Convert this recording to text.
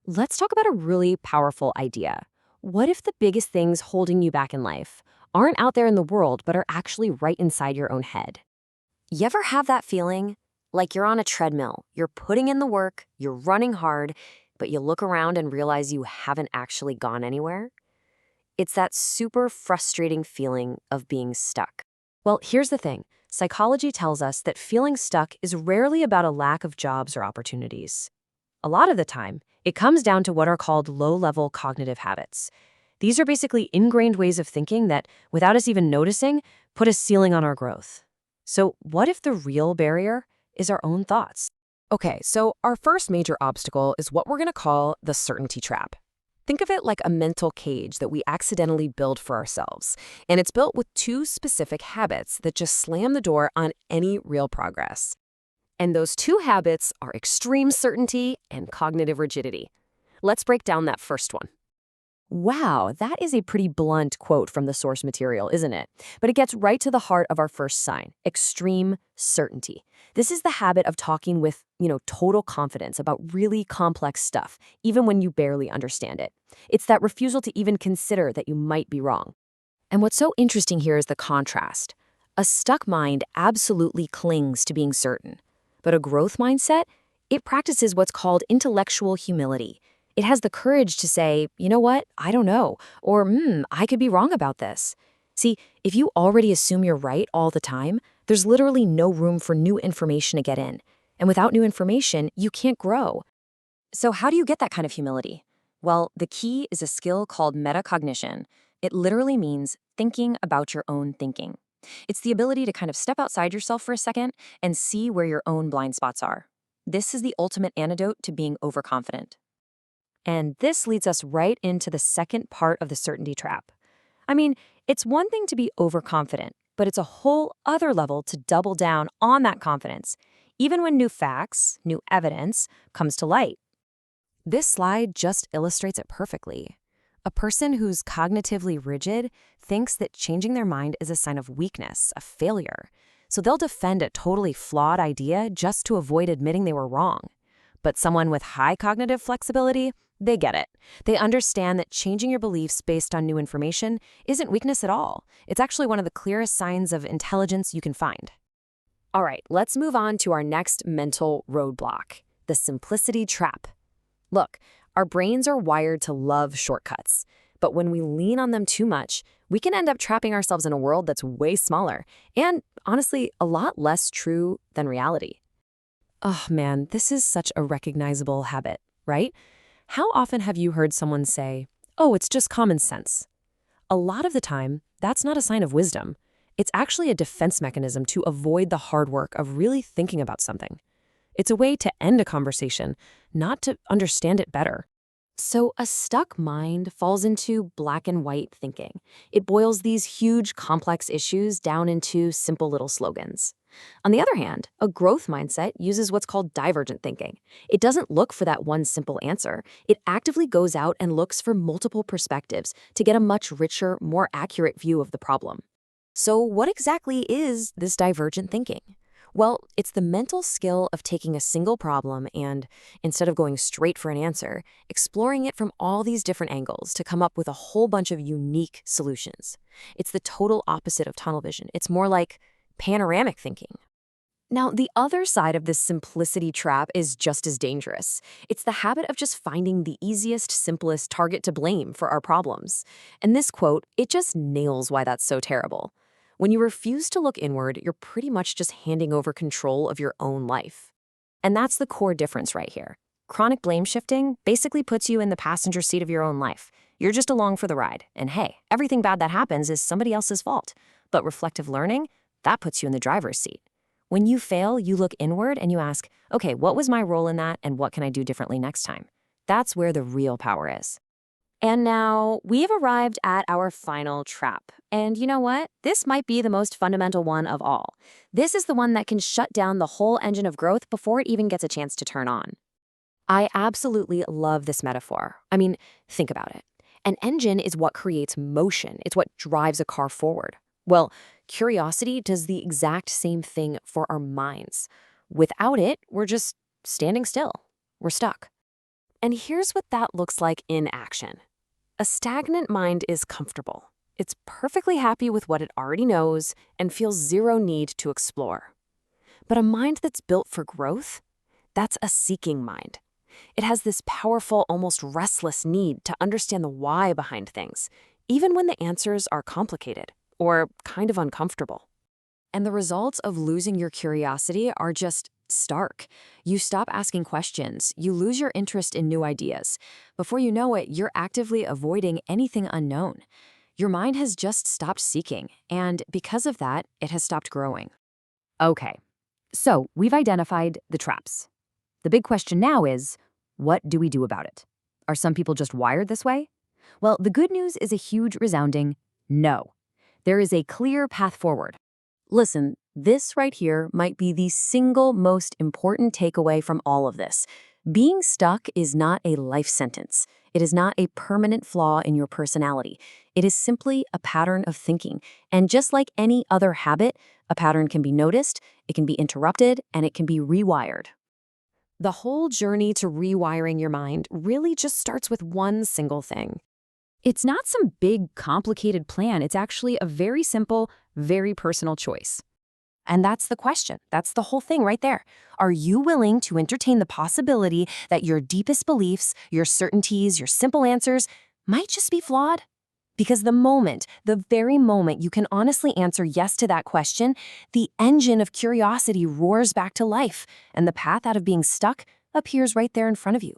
Let's talk about a really powerful idea. What if the biggest things holding you back in life aren't out there in the world, but are actually right inside your own head? You ever have that feeling? Like you're on a treadmill, you're putting in the work, you're running hard, but you look around and realize you haven't actually gone anywhere? It's that super frustrating feeling of being stuck. Well, here's the thing. Psychology tells us that feeling stuck is rarely about a lack of jobs or opportunities. A lot of the time, it comes down to what are called low-level cognitive habits. These are basically ingrained ways of thinking that, without us even noticing, put a ceiling on our growth. So what if the real barrier is our own thoughts? Okay, so our first major obstacle is what we're going to call the certainty trap. Think of it like a mental cage that we accidentally build for ourselves, and it's built with two specific habits that just slam the door on any real progress. And those two habits are extreme certainty and cognitive rigidity. Let's break down that first one. Wow, that is a pretty blunt quote from the source material, isn't it? But it gets right to the heart of our first sign, extreme certainty. This is the habit of talking with, total confidence about really complex stuff, even when you barely understand it. It's that refusal to even consider that you might be wrong. And what's so interesting here is the contrast. A stuck mind absolutely clings to being certain. But a growth mindset, it practices what's called intellectual humility. It has the courage to say, you know what, I don't know, or I could be wrong about this. See, if you already assume you're right all the time, there's literally no room for new information to get in. And without new information, you can't grow. So how do you get that kind of humility? Well, the key is a skill called metacognition. It literally means thinking about your own thinking. It's the ability to kind of step outside yourself for a second and see where your own blind spots are. This is the ultimate antidote to being overconfident. And this leads us right into the second part of the certainty trap. I mean, it's one thing to be overconfident, but it's a whole other level to double down on that confidence, even when new facts, new evidence comes to light. This slide just illustrates it perfectly. A person who's cognitively rigid thinks that changing their mind is a sign of weakness, a failure. So they'll defend a totally flawed idea just to avoid admitting they were wrong. But someone with high cognitive flexibility, they get it. They understand that changing your beliefs based on new information isn't weakness at all. It's actually one of the clearest signs of intelligence you can find. All right, let's move on to our next mental roadblock, the simplicity trap. Look, our brains are wired to love shortcuts, but when we lean on them too much, we can end up trapping ourselves in a world that's way smaller and, honestly, a lot less true than reality. Oh man, this is such a recognizable habit, right? How often have you heard someone say, "Oh, it's just common sense"? A lot of the time, that's not a sign of wisdom. It's actually a defense mechanism to avoid the hard work of really thinking about something. It's a way to end a conversation, not to understand it better. So a stuck mind falls into black and white thinking. It boils these huge, complex issues down into simple little slogans. On the other hand, a growth mindset uses what's called divergent thinking. It doesn't look for that one simple answer. It actively goes out and looks for multiple perspectives to get a much richer, more accurate view of the problem. So what exactly is this divergent thinking? Well, it's the mental skill of taking a single problem and, instead of going straight for an answer, exploring it from all these different angles to come up with a whole bunch of unique solutions. It's the total opposite of tunnel vision. It's more like panoramic thinking. Now, the other side of this simplicity trap is just as dangerous. It's the habit of just finding the easiest, simplest target to blame for our problems. And this quote, it just nails why that's so terrible. When you refuse to look inward, you're pretty much just handing over control of your own life. And that's the core difference right here. Chronic blame shifting basically puts you in the passenger seat of your own life. You're just along for the ride. And hey, everything bad that happens is somebody else's fault. But reflective learning, that puts you in the driver's seat. When you fail, you look inward and you ask, okay, what was my role in that and what can I do differently next time? That's where the real power is. And now we have arrived at our final trap. And you know what? This might be the most fundamental one of all. This is the one that can shut down the whole engine of growth before it even gets a chance to turn on. I absolutely love this metaphor. I mean, think about it. An engine is what creates motion. It's what drives a car forward. Well, curiosity does the exact same thing for our minds. Without it, we're just standing still. We're stuck. And here's what that looks like in action. A stagnant mind is comfortable. It's perfectly happy with what it already knows and feels zero need to explore. But a mind that's built for growth, that's a seeking mind. It has this powerful, almost restless need to understand the why behind things, even when the answers are complicated or kind of uncomfortable. And the results of losing your curiosity are just stark. You stop asking questions, you lose your interest in new ideas. Before you know it, you're actively avoiding anything unknown. Your mind has just stopped seeking, and because of that, it has stopped growing. Okay, so we've identified the traps. The big question now is, what do we do about it? Are some people just wired this way? Well, the good news is a huge resounding no. There is a clear path forward. Listen, this right here might be the single most important takeaway from all of this. Being stuck is not a life sentence. It is not a permanent flaw in your personality. It is simply a pattern of thinking. And just like any other habit, a pattern can be noticed, it can be interrupted, and it can be rewired. The whole journey to rewiring your mind really just starts with one single thing. It's not some big, complicated plan. It's actually a very simple, very personal choice. And that's the question. That's the whole thing right there. Are you willing to entertain the possibility that your deepest beliefs, your certainties, your simple answers might just be flawed? Because the very moment you can honestly answer yes to that question, the engine of curiosity roars back to life, and the path out of being stuck appears right there in front of you.